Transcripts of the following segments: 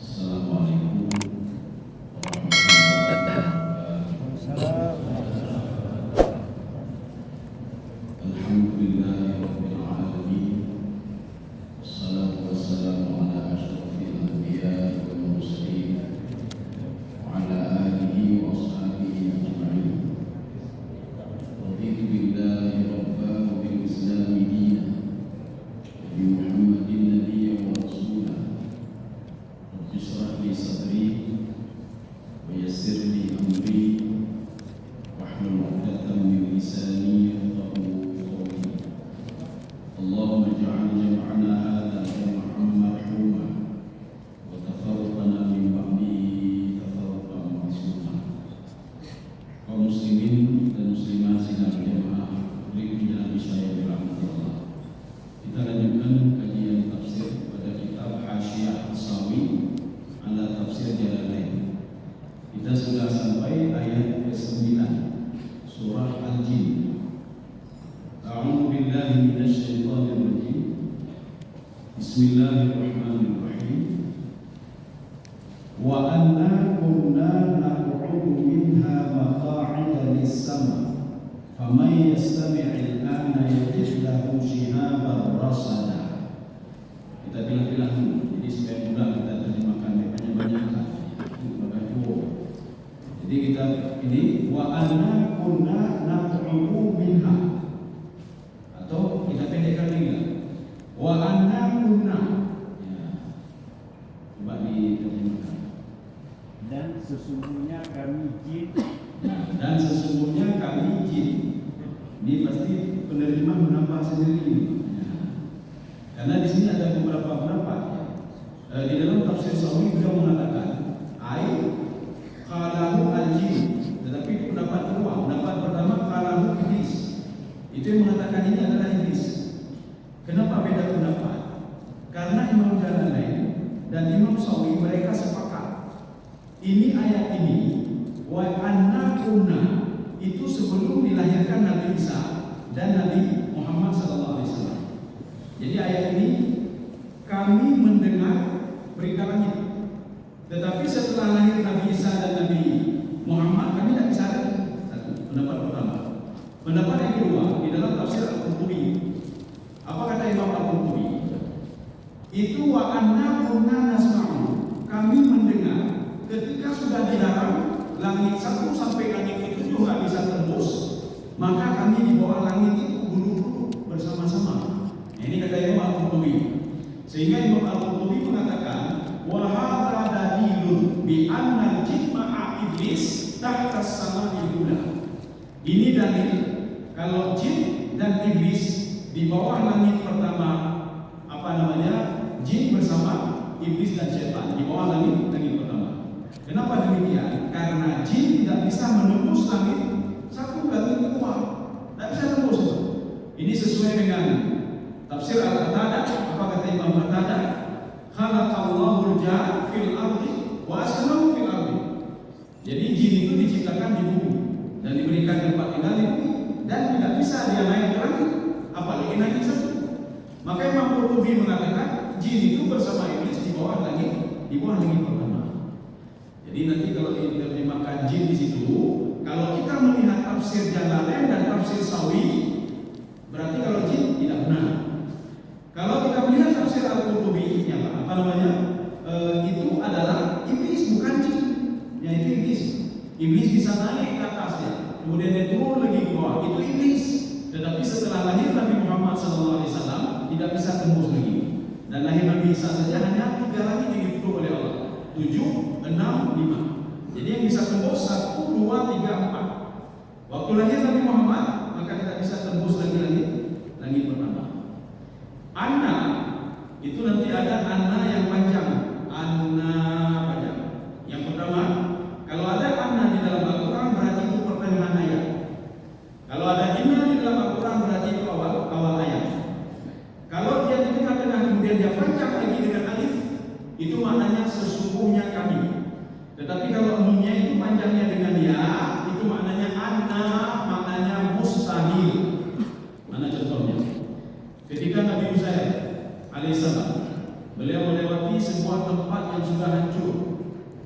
Assalamualaikum warahmatullahi wabarakatuh. Alhamdulillahirabbil alamin. Wassalatu wassalamu ala asyrofil anbiya'i wal mursalin wa ala alihi wa ashabihi ajma'in. Raditu billahi rabban wa bil islami dinan wa bi Muhammadin nabiyyan wa rasulah. Ishrah li sadri wa yassir li amri wahlul 'uqdatam min lisani yafqahu qawli. Allahumma ij'al jam'ana hadha jam'an marhuma wa tafarraqana min ba'dihi tafarraqan ma'suma. Kaum muslimin dan muslimat sidang jamaah berikut jalan saya dirahmati. Kita lanjutkan kajian tafsir pada kitab Hasyiah As-Sawi ala Tafsir Jalalain. Kita sudah sampai ayat ke-9 surah Al-Jin. A'udzu billahi minasy syaithanir rajim. Bismillahirrahmanirrahim. Wa anna kunna naq'udu minha maq'ida lis-sama' faman yastami' al-ana yajid lahu shihaban rasada. Kita bilang-bilang dulu, jadi supaya mudah kita terjemahkan banyak-banyak. Jadi kita ini wa anna kunna naq'udu minha, atau kita pendekkan lagi wa anna kunna. Ya. Coba diterjemahkan. Dan sesungguhnya kami jin. Dan sesungguhnya kami jin. Ini pasti penerjemah menambah sendiri. Karena di sini ada beberapa pendapat. Di dalam tafsir Sawi beliau mengatakan qalahu al-jin, tetapi itu pendapat kedua. Pendapat pertama qalahu iblis. Itu yang mengatakan ini adalah iblis. Kenapa beda pendapat? Karena Imam Jalalain dan Imam Sawi mereka sepakat. Ini ayat ini wa anna kunna itu sebelum dilahirkan Nabi Isa dan Nabi Muhammad SAW. Jadi ayat ini kami mendengar berita langit. Tetapi setelah lahir Nabi Isa dan Nabi Muhammad kami tidak bisa ada. Satu, pendapat pertama. Pendapat yang kedua di dalam tafsir Al-Qurtubi. Apa kata Imam Al-Qurtubi? Itu wa anna kunna nasma'u. Kami mendengar ketika sudah dilarang langit 1 sampai langit 7 nggak bisa tembus, maka kami di bawah langit itu duduk bersama-sama. Ini kata Imam Al-Qurtubi. Sehingga Imam Al-Qurtubi mengatakan wa hadza dalilun bi anna al-jinna iblis tahta as-sama'i ula. Ini dalil kalau jin dan iblis di bawah langit pertama, jin bersama iblis dan setan di bawah langit pertama. Kenapa demikian? Karena jin tidak bisa menembus langit 1 langit kedua. Tidak bisa tembus. Ini sesuai dengan tafsir Al-Qatadah. Apa kata Imam Qatadah? Khalaqallahu al-jinn fil ardi wa askanahu fil ardi. Jadi jin itu diciptakan di bumi dan diberikan tempat tinggal di bumi dan tidak bisa dia naik ke langit, apalagi naik ke sana. Maka Imam Qurtubi mengatakan jin itu bersama iblis di bawah langit pertama. Jadi nanti kalau diterjemahkan jin di situ, kalau kita melihat tafsir Jalalain dan tafsir Sawi, berarti kalau jin tidak benar. Kalau kita melihat tafsir Al-Qurtubi, itu adalah iblis bukan jin, yaitu iblis. Iblis bisa naik ke atas ya, kemudian dia turun lagi ke bawah, itu iblis. Tetapi setelah lahir Nabi Muhammad SAW tidak bisa tembus lagi. Dan lahir Nabi Isa saja hanya 3 langit yang ditutup oleh Allah, 7, 6, 5. Jadi yang bisa tembus 1, 2, 3, 4. Waktu lahir Nabi Muhammad maka tidak bisa tembus lagi langit pertama. Anna itu nanti ada anna yang panjang, anna panjang. Yang pertama, kalau ada anna di dalam Al-Quran berarti itu pertengahan ayat. Kalau ada inna di dalam Al-Quran berarti itu awal ayat. Kalau dia di tengah-tengah kemudian dia panjang lagi dengan alif, itu maknanya sesungguhnya kami. Tetapi kalau umumnya itu panjangnya dengan ya, itu maknanya anna, maknanya mustahil. Mana contohnya? Ketika Nabi Uzair alaihissalam beliau melewati sebuah tempat yang sudah hancur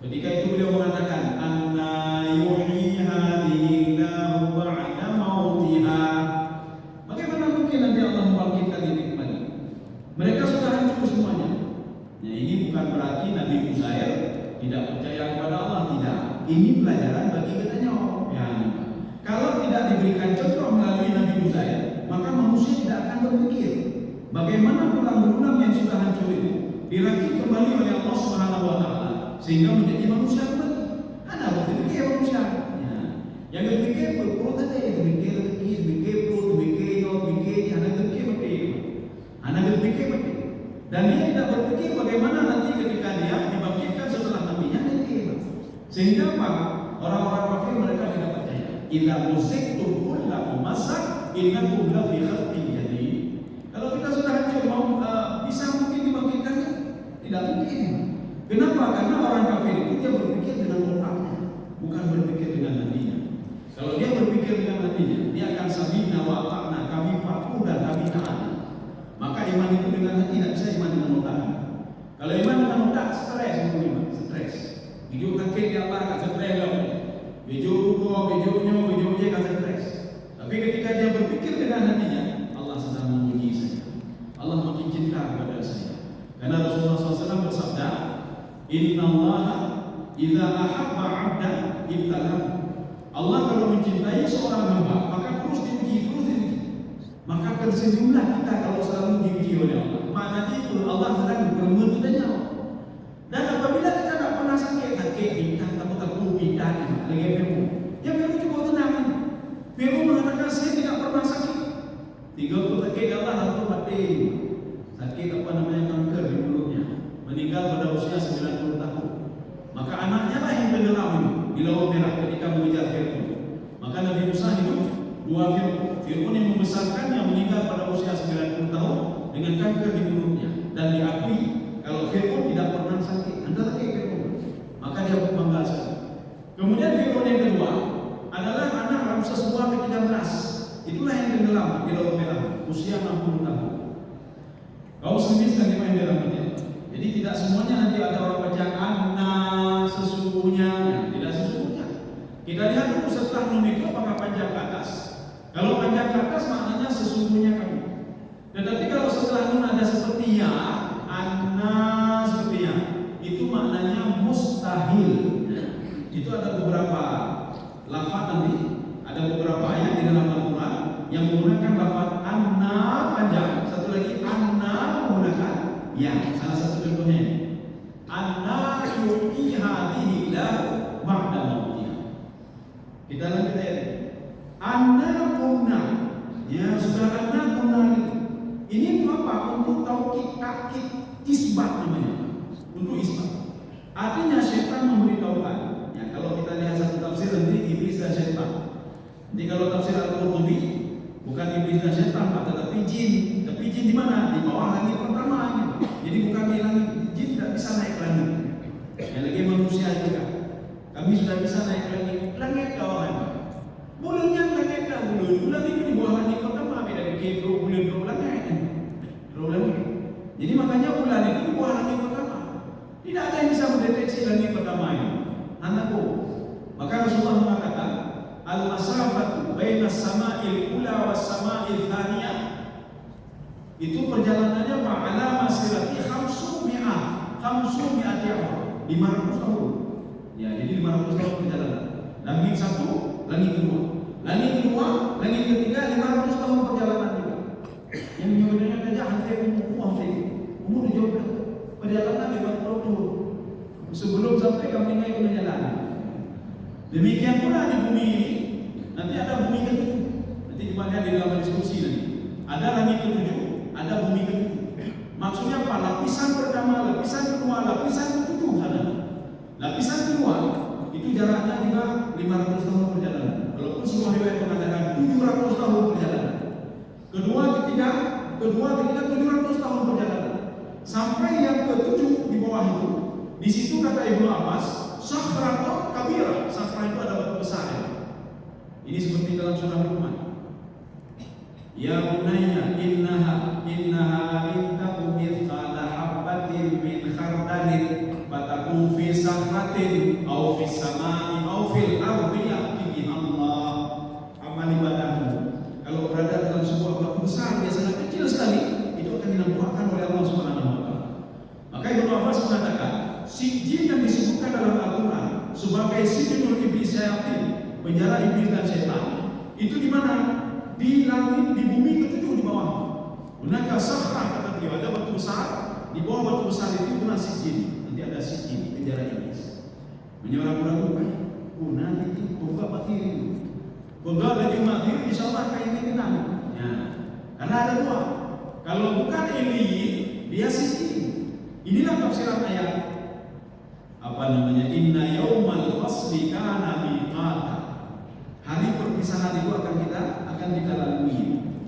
Ketika itu beliau mengatakan, "Anna yuhyi hadhihi Allahu ba'da mautiha." Bagaimana mungkin nanti Allah membangkitkan ini kembali? Mereka sudah hancur semuanya. Nah, ini bukan berarti Nabi Uzair tidak percaya kepada Allah, tidak. Ini pelajaran bagi kita nyawa. Ya, kalau tidak diberikan contoh melalui Nabi Uzair, maka manusia tidak akan berpikir bagaimana tulang-tulang yang sudah hancur itu dirakit kembali oleh Allah Subhanahu wa taala sehingga menjadi manusia kembali. Ada berpikir manusia. Ya. Yang berpikir perut ada yang berpikir perut, berpikir anak berpikir. Dan dia tidak berpikir bagaimana nanti ketika dia dibangkitkan setelah matinya nanti. Sehingga apa? Orang-orang kafir mereka tidak percaya. Illa musiktum kulla mumassak innakum la fi khalqin jadid. Kalau kita sudah hancur mau bisa mungkin dibangkitkan? Tidak mungkin. Kenapa? Karena orang kafir itu dia berpikir dengan otaknya, bukan berpikir dengan hatinya. Kalau dia berpikir dengan hatinya, dia akan sabina wa ta'na, kami patuh dan kami taat. Maka iman itu dengan hati, tidak bisa iman dengan otak. Kalau iman dengan otak, stres, stres. Hidup kakek di Allah, kan stres lah. Hidup ruko, hidup dia kan stres. Tapi ketika dia berpikir dengan hatinya, Allah sedang memuji saya. Allah makin cinta kepada saya. Karena Rasulullah SAW bersabda, Inna Allah idza ahabba 'abdan ibtalahu. Allah kalau mencintai seorang hamba, maka terus diuji. Maka tersenyumlah kita kalau selalu diuji oleh Allah. Maknanya itu Allah sedang mempermudah nyawa. Dan apabila kita tak pernah sakit bintang, takut bintang, lagi Firman. Ya Firman juga tenang. Firman mengatakan saya tidak pernah sakit. 30 sakit Allah lalu mati. Sakit kanker di mulutnya. Meninggal pada usia 90 tahun. Maka anaknya lah yang tenggelam itu di Laut Merah ketika mengejar Firman. Maka Nabi Musa hidup 2 Firman yang membesarkannya meninggal pada usia 90 tahun dengan kanker di mulutnya. Dan diakui kalau Firman tidak pernah sakit. Anda lagi Firman. Maka dia berbangga sekali. Kemudian Firman yang kedua adalah anak Ramses II ke-13. Itulah yang tenggelam di Laut Merah usia 60 tahun. Kaum muslimin sekalian yang dirahmati. Jadi tidak semuanya nanti ada orang baca anna sesungguhnya, tidak sesungguhnya. Kita lihat dulu setelah nun itu apakah panjang ke atas. Kalau panjang ke atas maknanya sesungguhnya kamu. Tetapi kalau setelah nun ada seperti ya, anna seperti ya, itu maknanya mustahil. Itu ada beberapa lafaz nanti, ada beberapa ayat di dalam Al-Quran yang menggunakan lafaz anna panjang, satu lagi anna menggunakan ya. Salah satu contohnya anna yuhyi hadhihi Allahu ba'da mautiha. Kita lanjut ayat. Anna kunna, ya sudah anna kunna ini untuk apa? Untuk taukid, takkid, isbat namanya. Untuk isbat. Artinya syaitan memberitahukan. Ya, kalau kita lihat satu tafsir nanti iblis dan syaitan. Jadi kalau tafsir Al-Qurtubi bukan iblis dan syaitan, tetapi jin. Tapi jin di mana? Di bawah langit pertama. Jadi bukan di langit. Jin tidak bisa naik langit. Yang lagi manusia juga. Kami sudah bisa naik langit. Langit kawan. Mulanya langit dah bulu. Bulan itu di bawah langit pertama. Beda dari bulan langit. Jadi makanya bulan itu di bawah langit pertama. Tidak ada yang bisa mendeteksi langit pertama ini. Anakku. Maka Rasulullah mengatakan, al-masafatu baina as-sama'il ula was sama'il thaniyah. Itu perjalanannya ma'ala masirati 500 tahun. 500 tahun. Ya, jadi 500 tahun perjalanan. Langit satu, langit kedua. Langit kedua, langit ketiga 500 tahun perjalanan juga. Yang menyebutnya saja hampir umur jauh perjalanan 50 tahun. Sebelum sampai kami naik ke jalan. Demikian pula di bumi ini nanti ada bumi ketujuh. Nanti kita lihat di dalam diskusi nanti. Ada langit ketujuh, ada bumi ketujuh. Maksudnya apa? Lapisan pertama, lapisan kedua, lapisan ketujuh sana. Lapisan kedua itu jaraknya juga 500 tahun perjalanan. Walaupun semua riwayat mengatakan 700 tahun perjalanan. Kedua, ketiga 700 tahun perjalanan. Sampai yang ketujuh di bawah itu. Di situ kata Ibnu Abbas, sakhratun kabirah. Sakhrah itu ada batu besar. Ini seperti dalam surah Luqman. Ya bunayya innaha in takum mithqala habatin min khardalin fatakun lahu fi sakratin aw fis samai aw fil ardi ya'ti Allah amal ibadahmu. Kalau berada dalam sebuah batu besar biasanya kecil sekali, itu akan dinampakkan oleh Allah Subhanahu wa taala. Maka Ibnu Abbas mengatakan, sijin yang disebutkan dalam Al-Qur'an sebagai sijinul iblis syayatin, penjara iblis dan setan, itu di mana? Di langit, di bumi ketujuh di bawah. Hunaka sahrah, kata beliau, ada batu besar, di bawah batu besar itu guna sijin. Nanti ada sijin, penjara iblis. Menyerang-ragu kan? Nanti buka batin. Buka lagi mati, insyaallah kain ini nang. Ya. Karena ada dua. Kalau bukan Eliyin, dia sijin. Inilah tafsiran ayat. Apa namanya? Inna yaumal fasli kana miqata. Hari perpisahan itu akan kita lalui.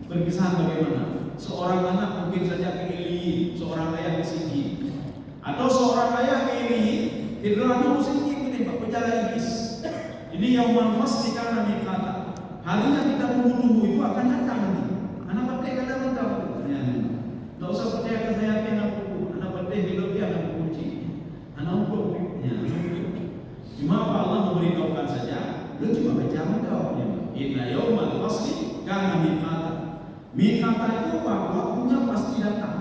Perpisahan bagaimana? Seorang anak mungkin saja ke Eliyin, seorang ayah ke sijin. Atau seorang ayah ke Eliyin, Fir'aun sijin ini Pak, penjara iblis. Ini yaumal fasli kana miqata. Harinya kita tunggu itu akan datang nanti. Anak percaya kada tahu. Ya. Enggak usah percaya ke saya anak buku. Anak percaya hidup dia anak kunci. Anak buku. Ya. Cuma apa Allah memberitahukan saja. Lu cuma baca jawabnya. Inna yaumal fasli kana miqata. Miqata itu apa? Waktunya pasti datang.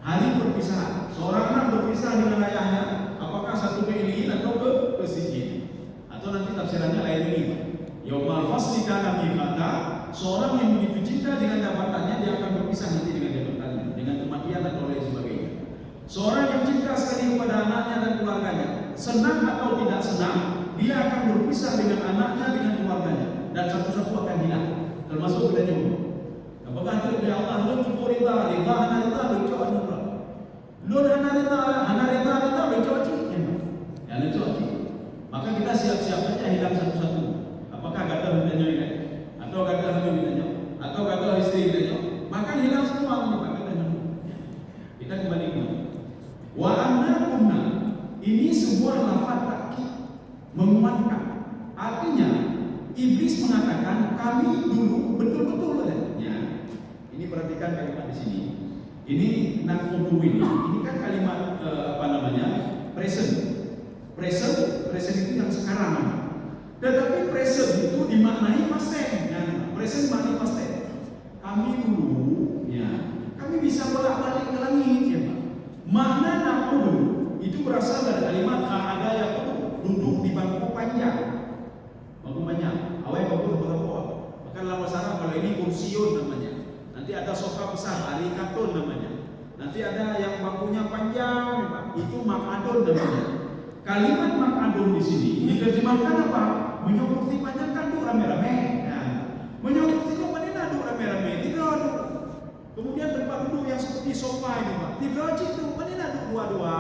Hari perpisahan. Seorang anak berpisah dengan ayahnya, apakah satu ke Eliyin atau ke sijin? Atau nanti tafsirannya lain ini. Yaumal fasli kana miqata, seorang yang begitu cinta dengan dapatannya dia akan berpisah nanti dengan dapatannya, dengan kematian atau lain sebagainya. Seorang yang cinta sekali kepada anaknya dan keluarganya, senang atau tidak senang, dia akan berpisah dengan anaknya, dengan keluarganya, dan satu-satu akan hilang, termasuk kita juga. Apakah itu ya Allah lu cukup rida hanarita lu coba nura. Lu hanarita lu coba cik. Ya lu coba cik. Maka kita siap-siap saja hilang satu-satu. Apakah gagal ditanya kan? Atau gagal hamil ditanya? Atau gagal istri ditanya? Maka hilang semua Pak katanya. Kita kembali ke wa annakumna. Ini sebuah lafaz takkid menguatkan. Artinya iblis mengatakan kami dulu betul-betul ya. Ini perhatikan kalimat di sini. Ini nakudu ini kan kalimat present. Present itu yang sekarang. Tetapi present itu dimaknai past tense. Ya, present maknai past tense. Kami dulu, ya, kami bisa bolak-balik ke langit, ya Pak. Makna nakudu itu berasal dari kalimat ada yang duduk di bangku panjang. Bangku panjang. Awalnya bangku berapa? Maka dalam bahasa Arab kalau ini kursiun namanya. Nanti ada sofa besar, arikatun namanya. Nanti ada yang bangkunya panjang, ya Pak. Itu makadun namanya. Kalimat makadun di sini diterjemahkan apa? Menyokoti panjang kan duk rame-rame. Nah, menyokoti itu mana duk rame-rame? Tidak duk. Kemudian tempat duduk yang seperti sofa ini Pak. Tidak itu mana duk dua-dua.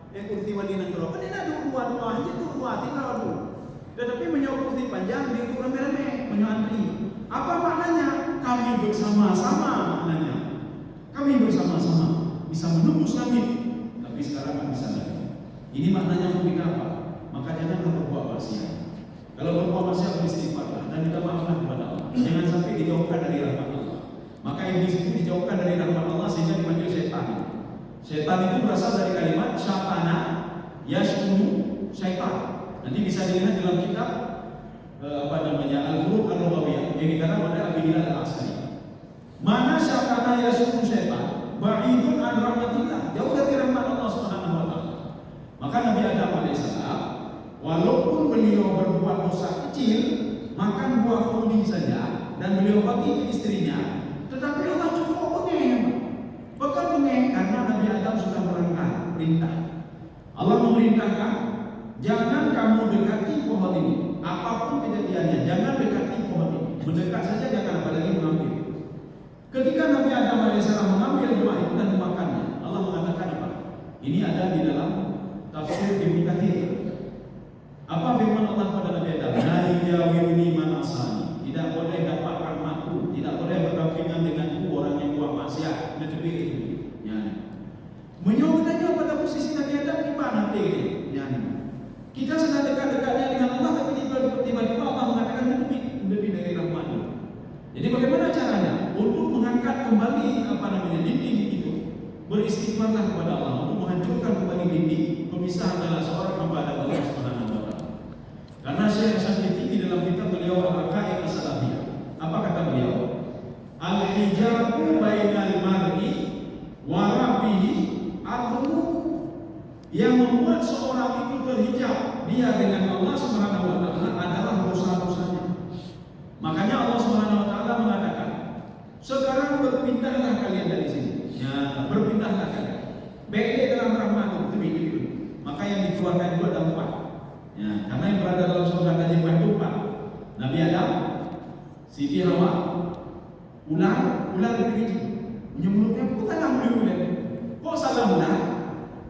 Yang kursi wadinan dulu. Mana duk dua-dua? Hanya duk dua, tidak duk. Tetapi menyokoti panjang dia duk rame-rame, menyantri. Apa maknanya? Kami bersama-sama maknanya. Kami bersama-sama bisa menembus langit. Tapi sekarang tak bisa lagi. Ini maknanya untuk kita apa? Maka janganlah berbuat maksiat. Kalau berbuat maksiat beristighfarlah dan minta maaflah kepada Allah. Jangan sampai dijauhkan dari rahmat Allah. Maka iblis itu dijauhkan dari rahmat Allah sehingga dipanggil setan. Setan itu berasal dari kalimat syatana yashkunu syaitan. Nanti bisa dilihat dalam kitab Al-Furuq Al-Lughawiyah yang dikarang oleh Abdillah Al-Askari. Mana syatana yashkunu syaitan? Ba'idun an rahmatillah. Jauh dari rahmat Allah Subhanahu wa taala. Maka Nabi Adam alaihissalam walaupun beliau berbuat dosa kecil, makan buah khuldi saja dan beliau bagi ke istrinya, tetapi Allah cukup bengeng. Bukan bengeng karena Nabi Adam sudah melanggar perintah. Allah memerintahkan, jangan kamu dekati pohon ini. Apapun kejadiannya, jangan dekati pohon ini. Mendekat saja jangan, apalagi mengambil. Ketika Nabi Adam alaihissalam mengambil buah itu dan memakannya, Allah mengatakan apa? Ini ada di dalam tafsir Ibnu Katsir. Apa firman Allah pada Nabi Adam? La yajawirni man asani. Tidak boleh dapat rahmatku, tidak boleh berdampingan denganku orang yang buat maksiat. Itu itu. Ya. Menyokotnya pada posisi Nabi Adam gimana ini? Ya. Kita sedang dekat-dekatnya dengan Allah, tapi tiba-tiba Allah mengatakan lebih dari rahmatnya. Jadi bagaimana caranya? Untuk mengangkat kembali dinding itu, beristighfarlah kepada Allah untuk menghancurkan kembali dinding. Pemisah adalah yang membuat seorang itu berhijab dia dengan Allah Subhanahu wa taala adalah dosa-dosanya. Makanya Allah Subhanahu wa taala mengatakan, sekarang berpindahlah kalian dari sini. Ya, berpindahlah kalian. Baik dalam rahmat itu. Maka yang dikeluarkan itu ada 4. Ya, karena yang berada dalam surga tadi itu 4. Nabi Adam, Siti Hawa, ular itu punya mulutnya bukanlah ular. Kok salah ular?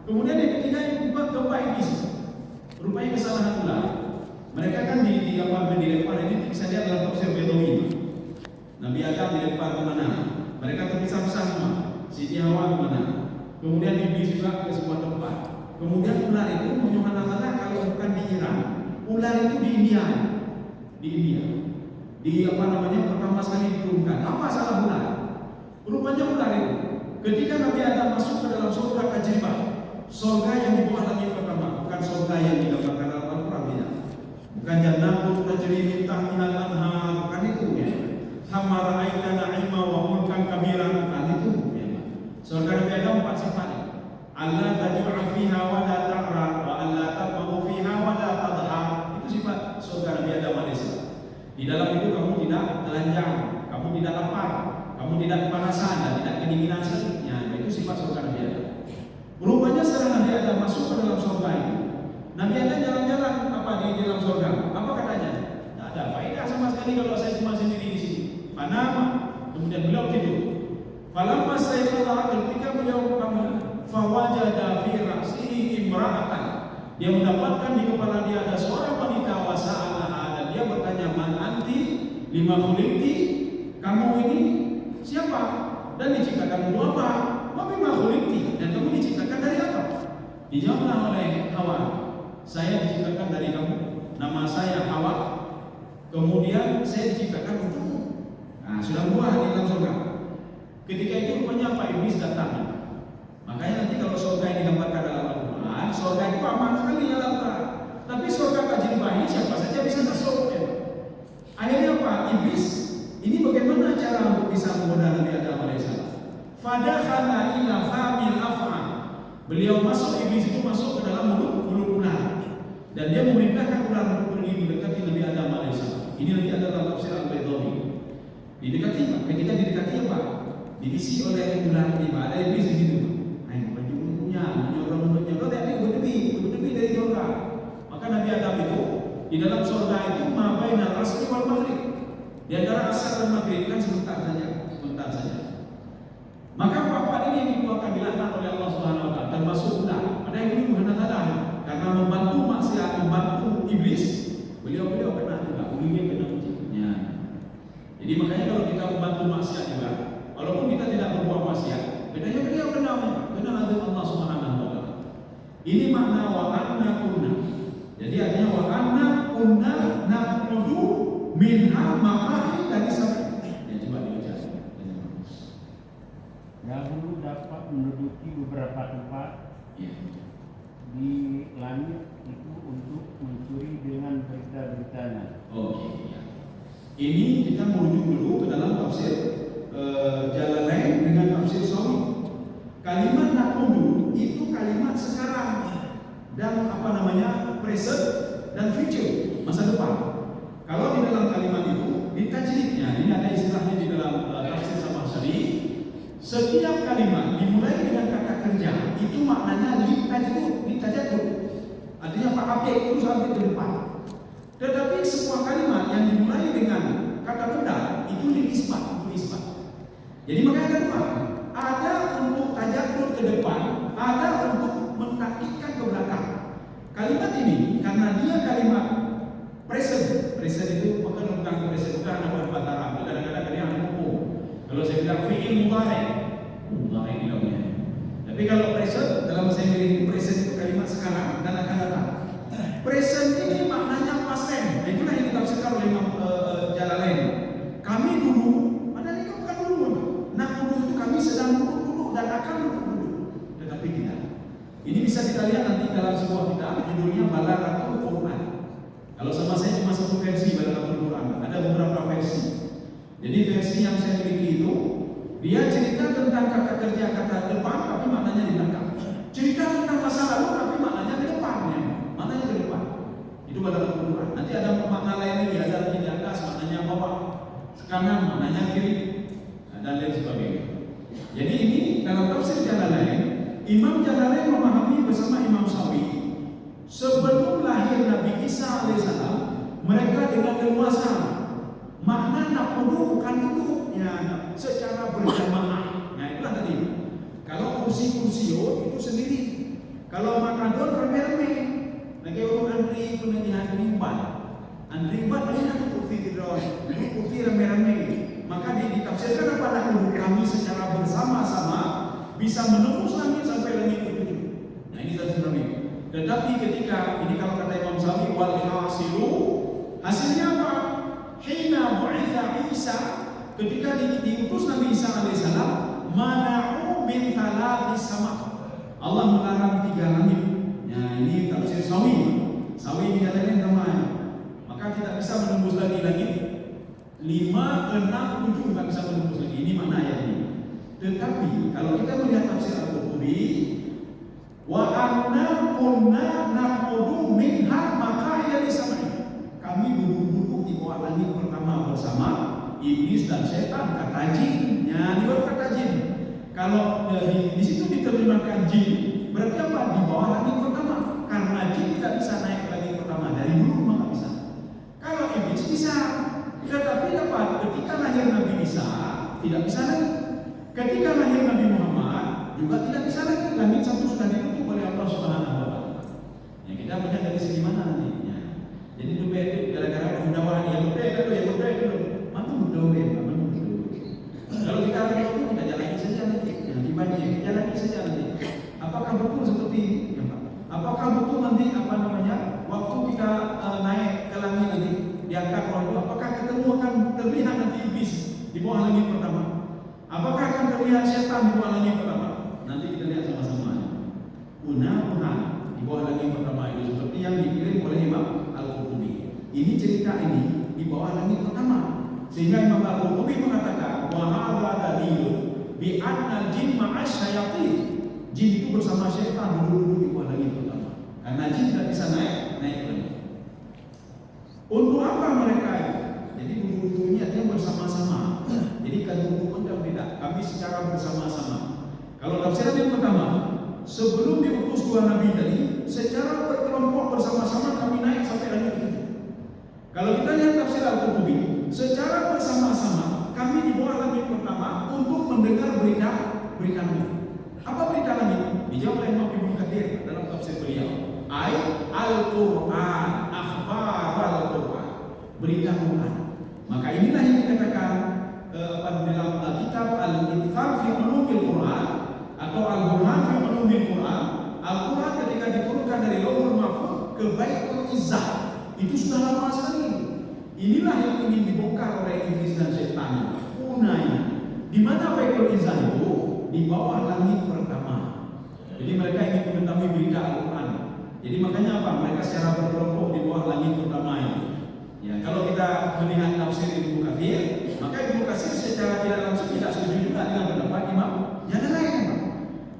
Kemudian yang ketiga yang gempa iblis. Rupanya kesalahan ular. Mereka kan dilempar ini bisa lihat dalam tafsir Baidawi. Nabi Adam dilempar ke mana? Mereka terpisah-pisah semua. Siti Hawa ke mana? Kemudian iblis juga ke sebuah tempat. Kemudian ular itu menyuhana kalau bukan di Iran, ular itu di India. Pertama sekali diturunkan. Apa salah ular? Rupanya ular itu ketika Nabi Adam masuk ke dalam surga tajribah, surga yang di bawah langit pertama, bukan surga yang digambarkan dalam Al-Qur'an. Bukan jannatul tajri min tahtiha al-anhar, bukan itu ya. Sama ra'aita na'ima wa mulkan kabira, bukan itu ya. Surga Nabi Adam 4 sifat. Allah taj'a fiha wa la ta'ra wa alla tatma'u fiha wa la tadha. Itu sifat surga Nabi Adam alaihissalam. Di dalam itu kamu tidak telanjang, kamu tidak lapar, kamu tidak kepanasan dan tidak kedinginan setelahnya. Itu sifat surga Nabi Adam. Rupanya setelah Nabi Adam masuk ke dalam surga itu, Nabi Adam jalan-jalan di dalam surga. Apa katanya? Tidak ada faedah sama sekali kalau saya cuma sendiri di sini. Panama. Kemudian beliau tidur. Falamma sayfala ketika beliau bangun, fawajada fi ra'sihi imra'atan. Dia mendapatkan di kepala dia ada seorang wanita wasa'alaha dan dia bertanya, "Man anti lima khuliqti?" Kamu ini siapa? Dan diciptakan untuk apa? Wa bima khuliqti? Dan kamu diciptakan dari apa? Dijawablah oleh Hawa, "Saya diciptakan dari kamu. Nama saya Hawa. Kemudian saya diciptakan untukmu." Nah, sudah buah di dalam surga. Ketika itu rupanya apa? Iblis datang. Makanya nanti kalau surga yang digambarkan dalam Al-Quran, surga itu aman sekali ya Allah. Tapi surga tajribah ini siapa saja bisa masuk ya. Akhirnya apa? Iblis ini bagaimana cara untuk bisa menggoda Nabi Adam alaihissalam? Fadakhala ila famil af'a. Beliau masuk, iblis itu masuk ke dalam mulut ular. Dan dia memerintahkan ular untuk pergi mendekati Nabi Adam alaihissalam. Ini nanti ada dalam tafsir Al-Baidawi. Didekati, ketika didekati apa? Diisi oleh ular ini, ada iblis di situ. Baju mulutnya, menyorong mulutnya, lo tadi berdemi dari surga. Maka Nabi Adam itu di dalam surga itu mabainal asri wal maghrib. Di antara asar dan maghrib kan sebentar saja. Maka apa ini yang dikeluarkan dilaknat oleh Allah Subhanahu wa taala termasuk ular. Ada yang dulu hendak karena membantu maksiat, membantu iblis, beliau kena juga, ujungnya kena ujiannya. Jadi makanya kalau kita membantu maksiat juga, walaupun kita tidak berbuat maksiat, bedanya beliau kena azab Allah Subhanahu wa taala. Ini makna wa anna kunna. Jadi artinya wa anna kunna na'budu minha maqahid dari sampai. Ya coba dibaca. Dahulu dapat menduduki beberapa tempat di langit itu untuk mencuri dengan berita-beritanya. Ya. Ini kita merujuk dulu ke dalam tafsir Jalalain dengan tafsir Sawi. Kalimat na'budu itu kalimat sekarang dan present dan future, masa depan. Kalau di dalam kalimat itu ditajridnya, ini ada istilahnya di dalam tafsir Samakhsyari. Setiap kalimat dimulai dengan kata kerja itu maknanya litajadud. Artinya Pak update terus sampai ke depan. Tetapi sebuah kalimat yang dimulai dengan kata benda itu diisbat. Jadi makanya ada dua. Ada untuk tajadud ke depan, ada untuk menakikkan ke belakang. Kalimat ini karena dia kalimat present itu bukan present, bukan ada bahasa Arab. Kadang-kadang dia ada hukum. Kalau saya bilang fi'il mudhari bilangnya. Tapi kalau present dalam bahasa Inggris present itu kalimat sekarang dan akan datang. Present ini maknanya past tense. Itulah yang ditafsirkan oleh Jalalain. Kami dulu, padahal ini bukan dulu. Nah dulu itu kami sedang duduk dan akan duduk. Tetapi tidak. Ini bisa kita lihat nanti dalam sebuah kitab judulnya Balaghatul Quran. Kalau sama saya cuma satu versi Balaghatul Quran. Ada beberapa versi. Jadi versi yang saya miliki itu dia cerita tentang kata kerja kata depan tapi maknanya di belakang. cerita tentang masa lalu tapi maknanya ke depannya, maknanya ke depan. Itu pada Al-Quran. Nanti ada makna lain lagi, ada lagi di atas, maknanya bawah, kanan, maknanya kiri, dan lain sebagainya. Jadi ini dalam tafsir Jalalain, Imam Jalalain memahami bersama Imam Sawi, sebelum lahir Nabi Isa alaihissalam, mereka dengan leluasa makna nakudu bukan duduk, ya, secara berjamaah. Nah itulah tadi. Kalau kursi-kursio itu sendiri, kalau makadon rame-rame, lagi orang antri pun nanti antri ban ini ada kursi tidak, kursi rame-rame. Maka ditafsirkan apa nakudu kami secara bersama-sama bisa menembus langit sampai langit ketujuh. Nah ini tafsir kami. Tetapi ketika ini kalau kata Imam Sawi wal hasilu, hasilnya apa? Hina bu'itha Isa, ketika diutus Nabi Isa alaihissalam, mana'u min thalathi sama. Allah melarang 3 langit. Ya ini tafsir Sawi. Sawi dikatakan namanya. Maka tidak bisa menembus lagi langit 5, 6, 7 tidak bisa menembus lagi. Ini mana ayat ini? Tetapi kalau kita melihat tafsir Al-Qurtubi, wa anna kunna naqudu minha maqa'ida lis-sam'i. Kami duduk-duduk di bawah langit pertama bersama iblis dan setan, kata jin. Ya, di bawah kata jin. Kalau di situ diterjemahkan jin, berarti apa? Di bawah langit pertama. Karena jin tidak bisa naik ke langit pertama, dari dulu maka bisa. Kalau iblis bisa, tetapi dapat ketika lahir Nabi Isa tidak bisa lagi. Ketika lahir Nabi Muhammad juga tidak bisa lagi. Langit satu sudah ditutup oleh Allah Subhanahu wa taala. Ya kita melihat dari segi mana nanti. Jadi dulu itu gara-gara pendakwaan yang mudah itu mantu mudah. Kalau kita itu kita jalani saja nanti. Yang dibagi kita jalani saja nanti. Apakah betul seperti ini? Ya, Pak. Apakah betul nanti waktu kita naik ke langit nanti diangkat roh itu, apakah ketemu akan terlihat nanti iblis di bawah langit pertama? Apakah akan terlihat setan di bawah langit pertama? Nanti kita lihat sama-sama. Mudah-mudahan di bawah langit pertama itu seperti yang dikirim oleh Imam Al-Qurtubi. Ini cerita ini di bawah langit pertama. Sehingga Imam Al-Qurtubi mengatakan wa hadza dalilun bi anna jin ma'a syayatin. Jin itu bersama setan dulu di bawah langit pertama. Karena jin tidak bisa naik lagi. Untuk apa mereka? Jadi dulu-dulunya dia bersama-sama. Jadi kedudukan dan beda. Kami secara bersama-sama. Kalau tafsiran yang pertama, sebelum diutus 2 nabi tadi, secara berkelompok bersama-sama kami naik sampai langit itu. Kalau kita lihat tafsir Al-Qurtubi, secara bersama-sama kami di bawah langit pertama untuk mendengar berita langit. Apa berita langit? Dijawab oleh Imam Ibnu Katsir dalam tafsir beliau. Al-Quran, akhbar Al-Quran, berita Quran. Maka inilah yang dikatakan dalam kitab Al-Itqan fi Ulumil Quran atau Al-Burhan fi Ulumil Quran. Al-Quran ketika diturunkan dari Lauhul Mahfuz ke Baitul Izzah itu sudah lama sekali. Inilah yang ingin dibongkar oleh iblis dan setan. Punahnya di mana Baitul Izzah itu? Di bawah langit pertama. Jadi mereka ingin mengetahui berita Al-Quran. Jadi makanya apa? Mereka secara berkelompok di bawah langit pertama ini. Ya, kalau kita melihat tafsir Ibnu Katsir, maka Ibnu Katsir secara tidak langsung tidak setuju juga dengan pendapat Imam Jalalain.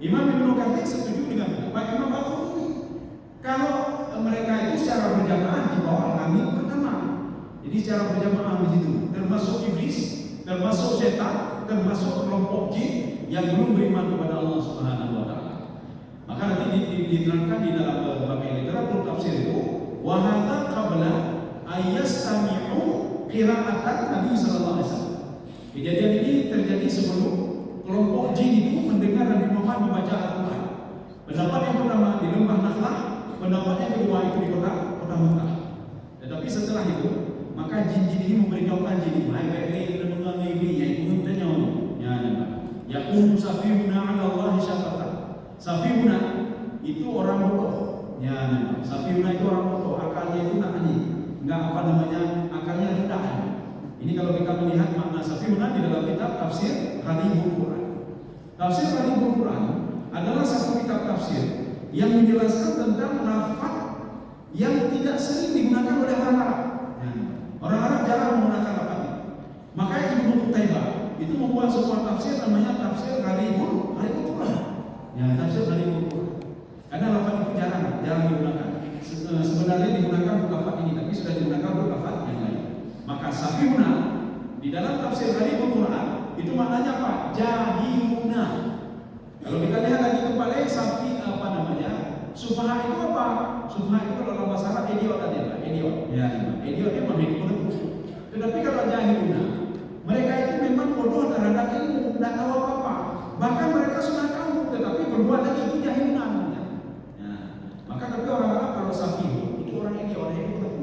Imam Ibnu Katsir setuju dengan pendapat Imam Al-Qurtubi. Kalau mereka itu secara berjamaah di bawah langit pertama. Jadi secara berjamaah di situ, termasuk iblis, termasuk setan, termasuk kelompok jin yang belum beriman kepada Allah Subhanahu wa taala. Maka nanti diterangkan di dalam berbagai literatur tafsir itu wa hadza qabla ayastami'u qira'atan Nabi sallallahu alaihi wasallam. Kejadian ini terjadi sebelum kelompok jin itu mendengar Nabi Muhammad membaca Al-Qur'an. Pendapat yang pertama di lembah Nakhlah, pendapat yang kedua itu di kota Mekah. Tetapi setelah itu maka jin-jin ini memberitahukan jin baik-baik dan mengenai yang menguntanya ya safihuna 'ala Allah syafaqatan. Safihuna itu orang bodoh. Ya, safihuna itu orang bodoh, akalnya itu akalnya rendah. Ini kalau kita melihat makna safihuna di dalam kitab tafsir Gharibul Quran. Tafsir Gharibul Quran adalah satu kitab tafsir yang menjelaskan tentang lafaz yang tidak sering digunakan oleh orang Arab. Orang Arab jarang menggunakan lafaz ini. Makanya Ibnu Qutaibah itu membuat sebuah tafsir namanya tafsir Gharibul Quran. Ya, tafsir Gharibul Quran. Karena lafaz itu jarang digunakan. Sebenarnya digunakan untuk lafaz ini, tapi sudah digunakan untuk lafaz yang lain. Maka safihuna di dalam tafsir Gharibul Quran itu maknanya apa? Jahiluna. Kalau kita lihat lagi tempat lain safi apa namanya? Sufaha itu apa? Sufaha itu kalau dalam bahasa Arab idiot tadi apa? Idiot. Ya, idiot memang itu. Tetapi kalau jahiluna, mereka itu memang bodoh terhadap ilmu, tidak tahu apa-apa. Bahkan mereka sudah tahu, tetapi berbuat lagi itu jahiluna namanya. Ya, maka tapi orang Arab kalau safi itu orang idiot, orang yang bodoh.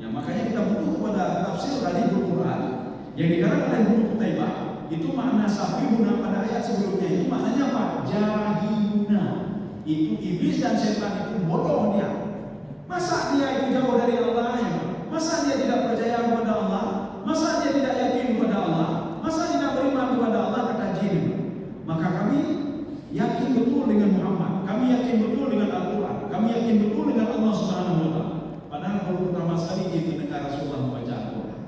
Ya, makanya kita butuh kepada tafsir Gharibul Quran yang dikarang oleh Ibnu Qutaibah. Itu makna safihuna pada ayat sebelumnya itu maknanya apa? Jahiluna. Itu iblis dan setan itu bodoh dia. Masa dia itu jauh dari Allah ya? Masa dia tidak percaya kepada Allah? Masa dia tidak yakin kepada Allah? Masa tidak beriman kepada Allah? Kata jin. Maka kami yakin betul dengan Muhammad. Kami yakin betul dengan Al-Quran. Kami yakin betul dengan Allah Subhanahu wa Ta'ala. Padahal baru pertama sekali jin mendengar Rasulullah membaca Al-Quran.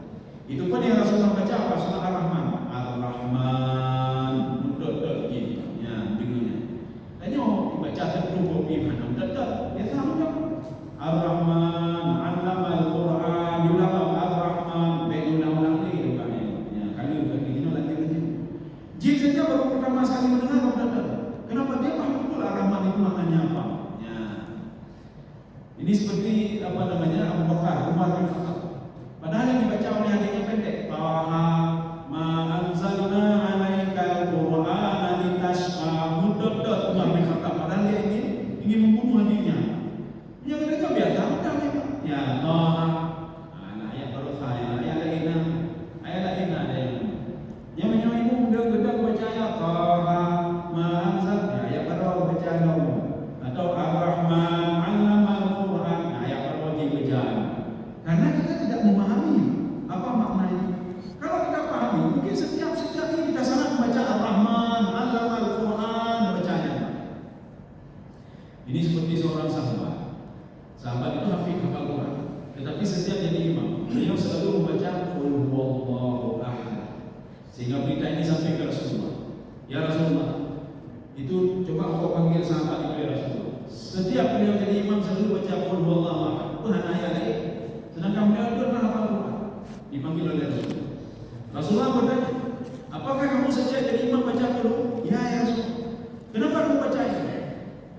Itu pun yang Rasulullah baca apa? Surah Ar-Rahman. Ar-Rahman mudot gini ya bunyinya. Tanya baca tertutup iman mudot ya tahu kan? Ar-Rahman 'allama al-Qur'an yulama Ar-Rahman benar-benar ni ya kali begini lagi. Jin saja baru pertama sekali mendengar mudot. Kenapa dia paham betul Ar-Rahman itu maknanya apa? Ya. Ini seperti apa namanya? Abu Bakar, Umar bin Khattab. Padahal yang dibaca oleh adiknya pendek. Taha ma anzalna 'alaikal Qur'ana litashqa mudot Umar bin Khattab. Padahal dia ingin membunuh adiknya. Yang mereka biasa udah memang. Ya Taha. Nah, ayat baru saya, ayat lagi ada yang menyoimu udah baca ayat Taha ma anzal. Ya, ayat baru baca atau Ar-Rahman 'allamal Qur'an. Ayat baru dibaca. Karena kita tidak memahami apa maknanya. Kalau kita pahami, mungkin setiap ini kita sangat membaca Ar-Rahman, Allamal Quran, bacanya. Ini seperti seorang sahabat. Sahabat itu hafal Al-Quran, tetapi setiap jadi imam, beliau selalu membaca Qul huwallahu ahad. Sehingga berita ini sampai ke Rasulullah. Ya Rasulullah, itu coba engkau panggil sahabat itu ya Rasulullah. Setiap beliau jadi imam selalu baca Qul huwallahu ahad. Tuhan ayat ini. Sedangkan beliau itu adalah hafal Quran. Dipanggil oleh Rasulullah. Rasulullah bertanya, apakah kamu sejak jadi imam baca dulu? Ya Rasulullah. Kenapa kamu baca itu?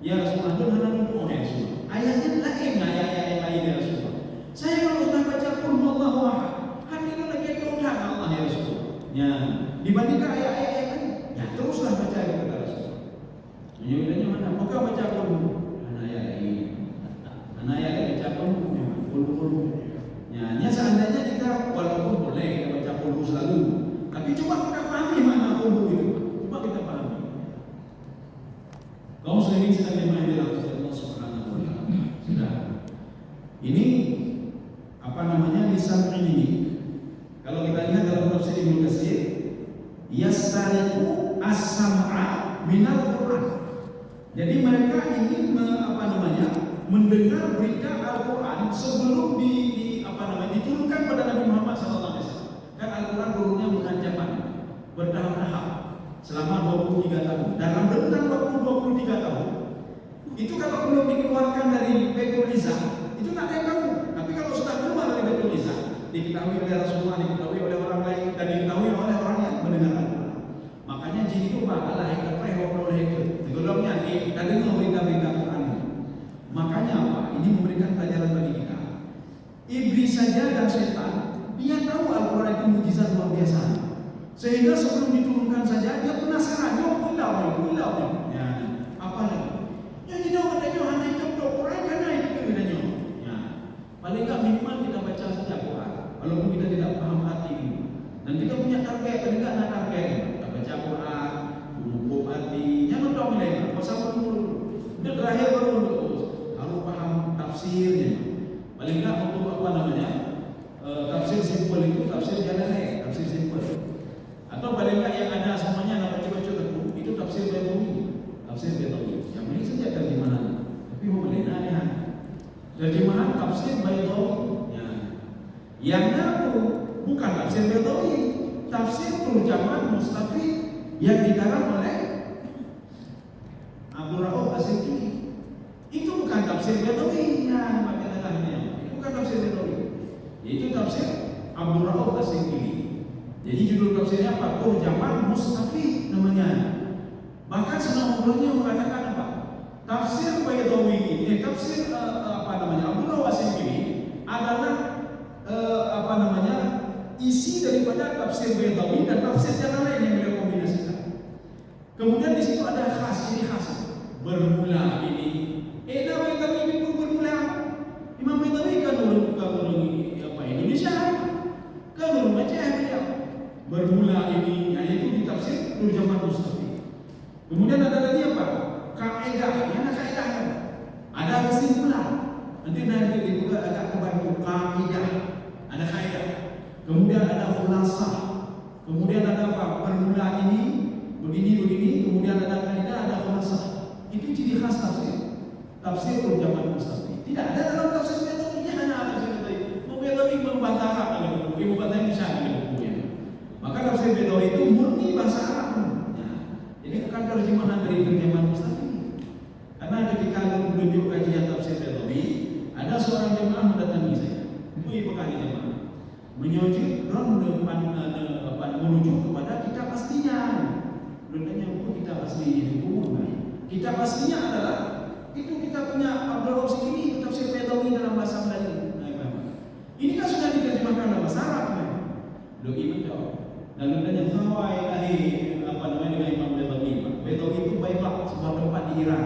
Ya Rasulullah, itu hanya untuk ya Rasulullah. Ayatnya lain, ayat-ayat yang lain ya Rasulullah. Saya kalau sudah baca Qul huwallahu ahad, hatinya lagi kemudahan Allah ya Rasulullah. Ya, dibandingkan ayat-ayat yang lain, ya teruslah baca itu kata Rasulullah. Menyebutnya mana? Maka baca Qul ayat ini. Ayat ini baca Qul. Ya, seandainya kita walaupun boleh kita baca Qul selalu, tapi coba kita pahami makna Qul itu. Coba kita pahami. Kaum muslimin sedang dirahmati Allah Subhanahu wa Ta'ala. Sudah. Ini apa namanya lisan ini? Kalau kita lihat dalam tafsir Ibnu Katsir, yastariqu as-sam'a minal Qur'an. Jadi mereka ingin mendengar berita Al-Quran sebelum diturunkan pada Nabi Muhammad SAW. Kan Al-Quran turunnya menanjakan bertahap-tahap selama 23 tahun. Dalam rentang waktu 23 tahun itu kalau belum dikeluarkan dari Baitul Izzah itu tak ada yang tahu. Tapi kalau sudah keluar dari Baitul Izzah, diketahui oleh Rasulullah, diketahui oleh orang lain, dan diketahui oleh orang yang mendengar Al-Quran. Makanya jin itu bakalah yang terprehok oleh itu. Sebelumnya kita dengar berita-berita Al-Quran. Makanya apa? Ini memberikan pelajaran bagi kita. Iblis saja dan setan, dia tahu Al-Quran itu mukjizat luar biasa. Sehingga sebelum diturunkan saja dia penasaran, pulau. Ya, apa lagi? Yang tidak katanya hanya itu Al-Quran karena itu katanya. Ya, paling enggak minimal kita baca saja Al-Quran, walaupun kita tidak paham arti ini. Dan kita punya target, paling enggak ada target. Kita baca Al-Quran, hukum arti, jangan tahu nilai. Pasal dulu. Itu terakhir baru harus paham tafsirnya. Paling enggak untuk apa namanya? Tafsir simpel itu tafsir jalan tafsir simpel. Atau paling enggak yang ada semuanya nak baca-baca itu tafsir Baidawi. Yang ini saja terjemahan. Tapi boleh nanya. Terjemahan tafsir Baidawi. Ya. Yang aku bukan tafsir Baidawi, tafsir terjemahan Mustafid yang dikarang oleh Abdul Rauf As-Siti. tafsir Baidawi yang maknanya. Itu bukan tafsir Baidawi. Yaitu tafsir Abdul Rauf As-Singkili. Jadi judul tafsirnya apa? Turjaman Mustafi namanya. Bahkan senang ulangnya mengatakan apa? Tafsir Baidawi ini, tafsir Abdul Rauf As-Singkili adalah isi daripada tafsir Baidawi dan tafsir yang lain yang beliau kombinasikan. Kemudian di situ ada ciri khas bermula ini. Baidawi ini pun bermula. Imam Baidawi kan orang Indonesia kan orang Aceh beliau. Bermula ini yaitu di tafsir Turjaman Mustafi. Kemudian ada lagi apa? Kaidah, mana kaidahnya? Ada kesimpulan. Nanti dibuka agak kebantu kaidah. Ada kaidah. Kemudian ada khulasah. Kemudian ada apa? Permulaan ini begini, kemudian ada kaidah, ada khulasah. Itu ciri khas tafsir Turjaman Mustafi. Tidak ada dalam tafsir Baidawi, hanya ada tafsir Baidawi. Baidawi membantah Arab dengan buku, membantah Indonesia dengan bukunya. Maka tafsir Baidawi itu murni bahasa Arab. Ya. Jadi bukan terjemahan dari Turjaman Mustafi. Karena ketika menunjuk kajian tafsir Baidawi, ada seorang jemaah mendatangi saya. Ibu kali jemaah menyujuk menuju kepada kitab aslinya. Menurutnya kitab asli itu kitab aslinya adalah itu kita punya Abdul Rauf As-Singkili, tafsir Baidawi dalam bahasa Melayu. Ini kan sudah diterjemahkan dalam bahasa Arab kan? Lo iman jawab. Lalu tanya Hawai dengan Imam Baidawi. Baidawi itu Baibak, sebuah tempat di Iran.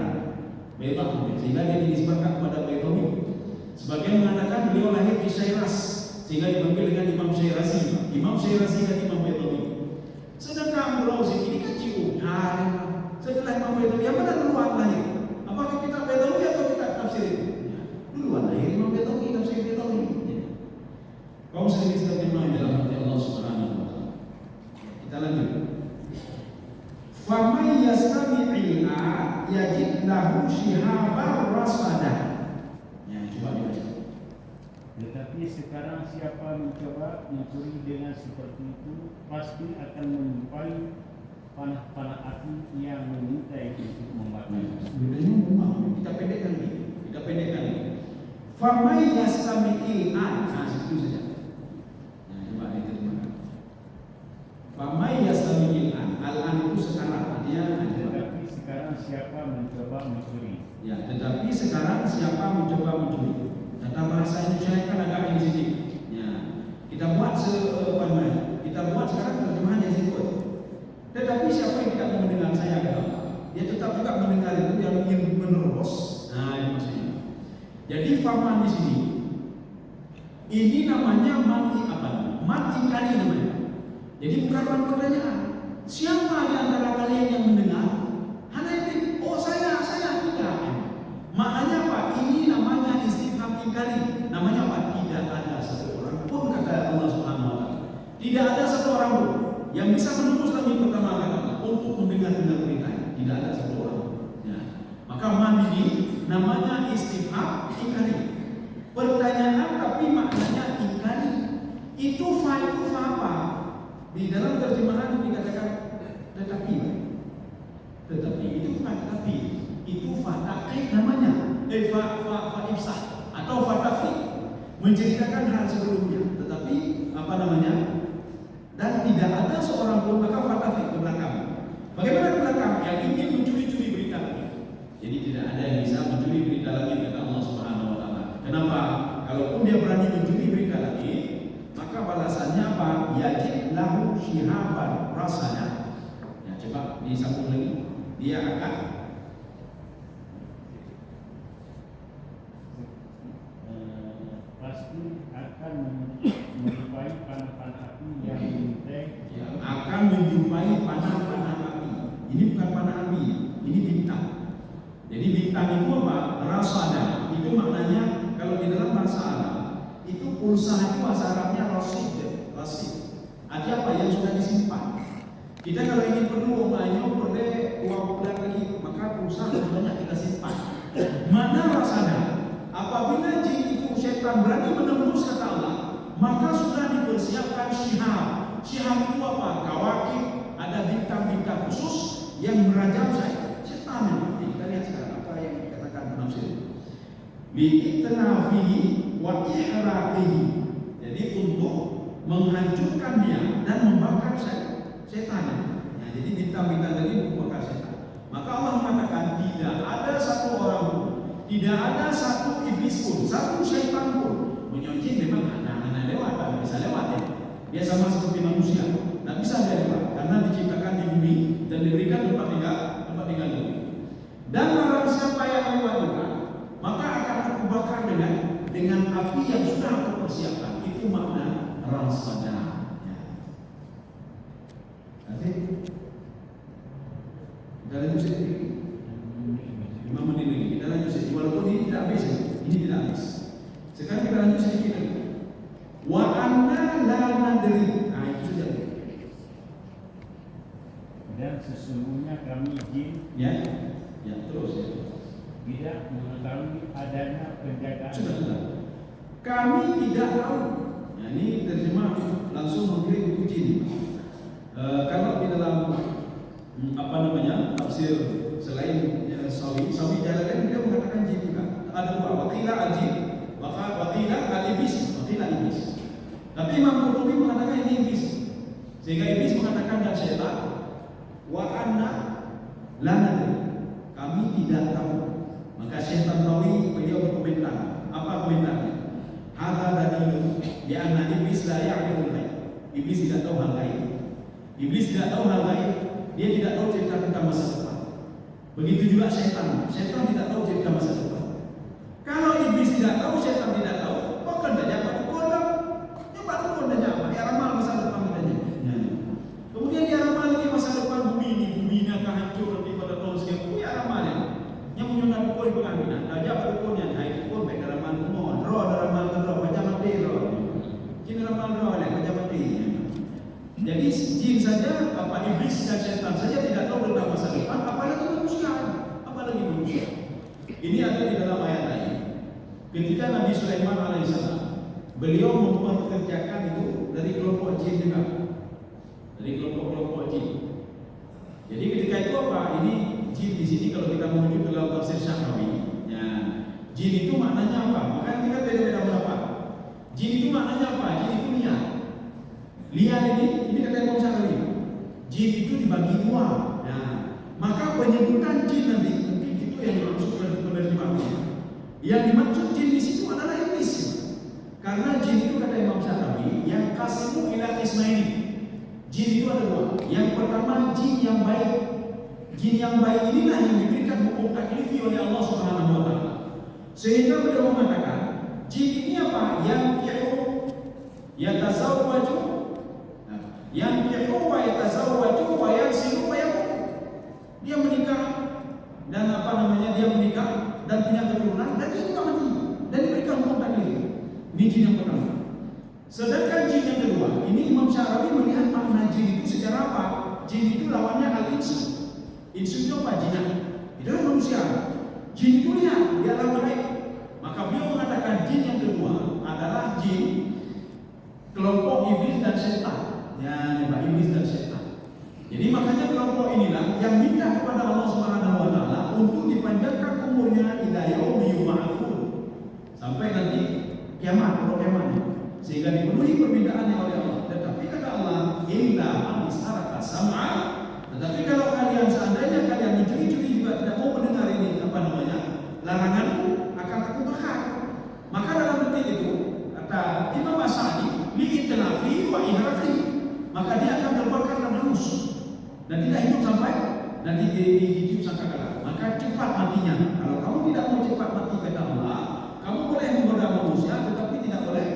Baibak, sehingga dia dinisbahkan kepada Baidawi. Sebagian mengatakan beliau lahir di Syiraz, sehingga dipanggil dengan Imam Syirazi. Imam Syirazi dan Imam Baidawi. Sedangkan Abdul Rauf As-Singkili kan ciuman. Setelah Imam Baidawi, yang mana duluan lahir? Apakah kita Baidawi atau kita tafsir itu? Duluan lahir Imam Baidawi, tafsir Baidawi. Kaum muslimin sekalian dalam hati Allah Subhanahu wa taala. Kita lanjut. Fa may yastami'ilna yajid lahu shihaban rasada. Ya, coba dibaca. Tetapi sekarang siapa mencoba mencuri dengan seperti itu pasti akan menjumpai panah-panah api yang mengintai untuk membakar. Bedanya memang kita pendekkan lagi. Fa may yastami'ilna, itu saja. Famai yastami'il al-an itu sekarang artinya tetapi sekarang siapa mencoba mencuri. Ya, tetapi sekarang siapa mencoba mencuri. Kata bahasa Indonesia kan agak ini sedikit. Ya, kita buat kita buat sekarang terjemahan yang singkat. Tetapi siapa yang tidak mendengar saya kata, dia tetap juga mendengar itu yang ingin menerobos. Nah, ini maksudnya. Jadi faman di sini ini namanya mati kali namanya. Jadi bukan pertanyaan. Siapa di antara kalian yang mendengar? Hanya ini, saya tidak. Maknanya apa? Ini namanya istifham ingkari. Namanya apa? Tidak ada satu orang pun kata Allah Subhanahu wa taala. Tidak ada satu orang pun yang bisa menembus langit pertama kata Allah untuk mendengar berita. Tidak ada satu orang. Ya. Maka man ini namanya istifham ingkari. Pertanyaan tapi maknanya ingkari. Itu apa? Di dalam terjemahan dikatakan tetapi itu bukan tetapi, itu fataqid namanya, fa ifsah atau fatafid, menceritakan hal sebelumnya, tetapi dan tidak ada seorang pun, maka fatafid ke belakang. Bagaimana ke belakang? Yang ingin mencuri-curi berita lagi. Jadi tidak ada yang bisa mencuri berita lagi kata Allah Subhanahu wa taala. Kenapa? Kalaupun dia berani mencuri berita lagi, maka balasannya apa? Yajid lahu shihaban rasana. Ya, coba disambung lagi. Dia akan pasti akan menjumpai panah-panah api yang mengintai. Ya, akan menjumpai panah-panah api. Ini bukan panah api, ini bintang. Jadi bintang itu apa? Rasana. Itu maknanya kalau di dalam bahasa Arab itu pulsa itu bahasa Arabnya rasid. Artinya apa? Yang sudah disimpan. Kita kalau ingin perlu uangnya uang bulan lagi, maka pulsa sebenarnya kita simpan. Mana rasanya? Apabila jin itu setan berani menembus kata Allah, maka sudah dipersiapkan syihab. Syihab itu apa? Kawakib, ada bintang-bintang khusus yang merajam saya. Setan memang. Kita lihat sekarang apa yang dikatakan penafsir. li'itnafihi wa ihraqihi. Jadi untuk menghancurkan dia dan membakar setan. Ya, jadi bintang-bintang tadi membakar setan. Maka Allah mengatakan tidak ada satu orang pun, tidak ada satu iblis pun, satu syaitan pun. Menyonjin memang anak-anak lewat, tak bisa lewat ya. Dia sama seperti manusia, tak bisa dia lewat karena diciptakan di bumi dan diberikan tempat tinggal di bumi. Dan barang siapa yang lewat juga, maka akan aku bakar dengan api yang sudah aku persiapkan. Itu makna rasada. Ya. Nanti kita lanjut sedikit. 5 menit lagi. Kita lanjut sedikit. Walaupun ini tidak habis, ini tidak habis. Sekarang kita lanjut sedikit lagi. Wa anna la nadri. Nah itu sudah. Dan sesungguhnya kami jin Ya terus ya. tidak mengetahui adanya penjagaan. Sudah. Kami tidak tahu. Nah, ini terjemah langsung memberi buku jin. Kalau di dalam tafsir selain Sawi Jalalain dia mengatakan jin juga. Ada dua, wakila al-jin, wakila al-iblis, wakila iblis. Tapi Imam Qurtubi mengatakan ini iblis. Sehingga iblis mengatakan dan syaitan wa anna la nadri. Kami tidak tahu. Maka syaitan tahu beliau berkomentar. Apa komentarnya? Hadza dalilun bi anna iblis la ya'riful ghaib. Iblis tidak tahu hal gaib. Iblis tidak tahu hal gaib. Dia tidak tahu cerita tentang masa depan. Begitu juga syaitan. Syaitan tidak tahu cerita masa depan. Kalau iblis tidak tahu, syaitan tidak tahu, maka tidak apa kodam. Coba tukun saja apa? Ya ramal masa depan katanya. Kemudian dia ramal lagi masa depan bumi ini akan hancur nanti pada tahun sekian. Ya ramalnya. Yang menyunat pukul pengambilan. Aja apa tukunnya? Hai pukul baik ramal kumon. Roh ramal roh macam mati roh. Jin ramal roh macam mati. Jadi jin saja, iblis dan syaitan saja tidak tahu tentang masa depan, apalagi manusia. Ini ada di dalam ayat lain. Ketika Nabi Sulaiman alaihissalam, beliau mempekerjakan itu dari kelompok jin juga, dari kelompok jin. Jadi ketika itu Ini jin di sini kalau kita menuju ke dalam tafsir Syahrawi, ya, jin itu maknanya apa? Maka kita beda-beda pendapat. Jin itu maknanya apa? Jin itu liar. Liar ini kata Imam Syahrawi. Jin itu dibagi dua. Nah, maka penyebutan jin nanti mungkin itu yang dimaksud penerjemahnya. Yang dimaksud jin di situ adalah iblis. Karena jin itu kata Imam Syahrawi yang kasimu ila ismaili. Jin itu ada dua. Yang pertama jin yang baik. Jin yang baik inilah yang diberikan hukum taklifi oleh Allah Subhanahu wa taala. Sehingga beliau mengatakan jin ini apa? Yang yatazawwaju yang wa yatazawwaju wa yansiru wa yakun. Dia menikah dan dia menikah dan punya keturunan dan dia juga mati dan diberikan hukum taklifi. Ini jin yang pertama. Sedangkan jin yang kedua, ini Imam Syahrawi melihat makna jin itu secara apa? Jin itu lawannya al-insu. Insu itu apa? Jinak. Itu adalah manusia. Jin itu lihat, dia adalah baik. Maka beliau mengatakan jin yang kedua adalah jin kelompok iblis dan setan. Ya, iblis dan setan. Jadi makanya kelompok inilah yang minta kepada Allah Subhanahu wa taala untuk dipanjangkan umurnya ila yaumi yub'atsun. Sampai nanti kiamat, sehingga dipenuhi permintaannya oleh Allah. Tetapi kata Allah, illa amisaraka sam'a. Tetapi kalau kalian seandainya kalian mencuri-curi juga tidak mau mendengar ini laranganku, akan aku bakar. Maka dalam detik itu kata Imam As-Sa'di li'itnafi wa ihrafi, maka dia akan terbakar dan hangus dan tidak hidup sampai nanti dihidup sangkakala. Maka cepat matinya. Kalau kamu tidak mau cepat mati kata Allah, kamu boleh menggoda manusia, tetapi tidak boleh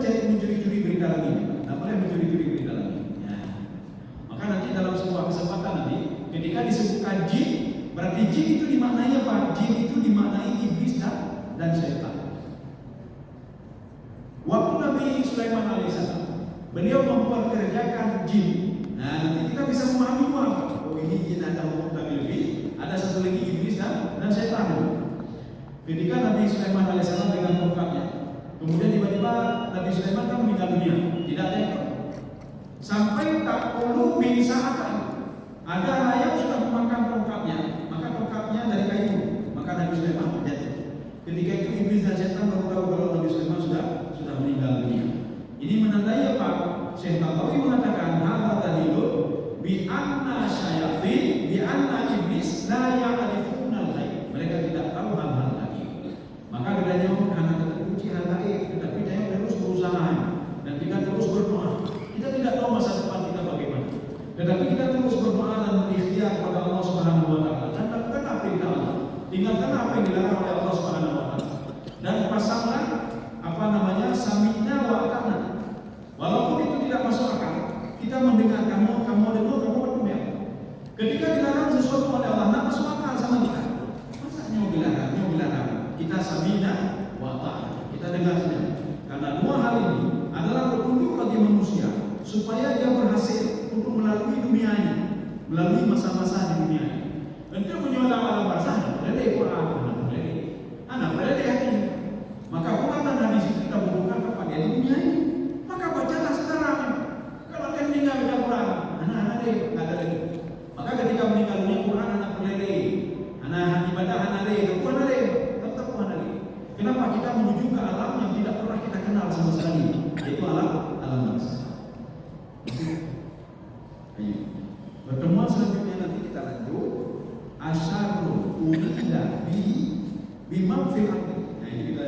mencuri-curi berita lagi. Tidak boleh mencuri-curi berita lagi. Ya. Maka nanti dalam sebuah kesempatan nanti, ketika disebutkan jin, berarti jin itu dimaknai apa? Jin itu dimaknai iblis dan syaitan. Waktu Nabi Sulaiman alaihissalam, beliau memperkerjakan jin. Nah, nanti kita bisa memahami dua. Oh, ini jin ada hukum taklifi, ada satu lagi iblis dan syaitan. Ketika Nabi Sulaiman alaihissalam dengan tongkatnya, kemudian tiba-tiba Nabi Sulaiman kan meninggal dunia, tidak ada yang tahu. Sampai tak perlu binsaatan. Ada yang sudah memakan tongkatnya, maka tongkatnya dari kayu, maka Nabi Sulaiman terjatuh. Ketika itu iblis dan setan baru tahu kalau Nabi Sulaiman sudah meninggal dunia. Ini menandai apa? Syekh Tantawi mengatakan hadza dalilun bi anna syayatin bi anna iblis la ya'rifuna al-ghaib. Mereka tidak tahu hal-hal gaib. Maka bedanya karena kita kunci hal gaib, tetapi kita terus berusaha dan kita terus berdoa. Kita tidak tahu masa depan kita bagaimana. Tetapi kita terus berdoa dan berikhtiar kepada Allah Subhanahu wa taala dan lakukan apa yang Allah. Tinggalkan apa yang dilarang oleh Allah Subhanahu wa taala. Dan pasanglah sami'na wa ata'na. Walaupun itu tidak masuk akal, kita mendengar kamu dengar, kamu berdoa. Ketika dilarang sesuatu oleh Allah, tidak masuk akal sama kita. Masa dilarang? Kita sami'na wa ata'na. Kita dengar saja. Karena dua hal ini adalah petunjuk bagi manusia supaya dia berhasil untuk melalui dunia ini, melalui masa-masa di dunia ini. Tentu menyoal alam bahasa, boleh Quran, anak boleh hati. Maka Quran dan hadis kita butuhkan kepada di dunia ini. Maka bacalah sekarang. Kalau dia meninggal baca Quran, anak-anak deh ada lagi. Maka ketika meninggal dunia Quran anak boleh, anak ibadah anak deh, Quran ada tetap Quran ada. Kenapa kita menuju ke alam yang tidak pernah kita kenal sama sekali, yaitu alam bahasa. Ayo. Pertemuan selanjutnya nanti kita lanjut. Asyarul urida bimam fil ardi. Nah ini kita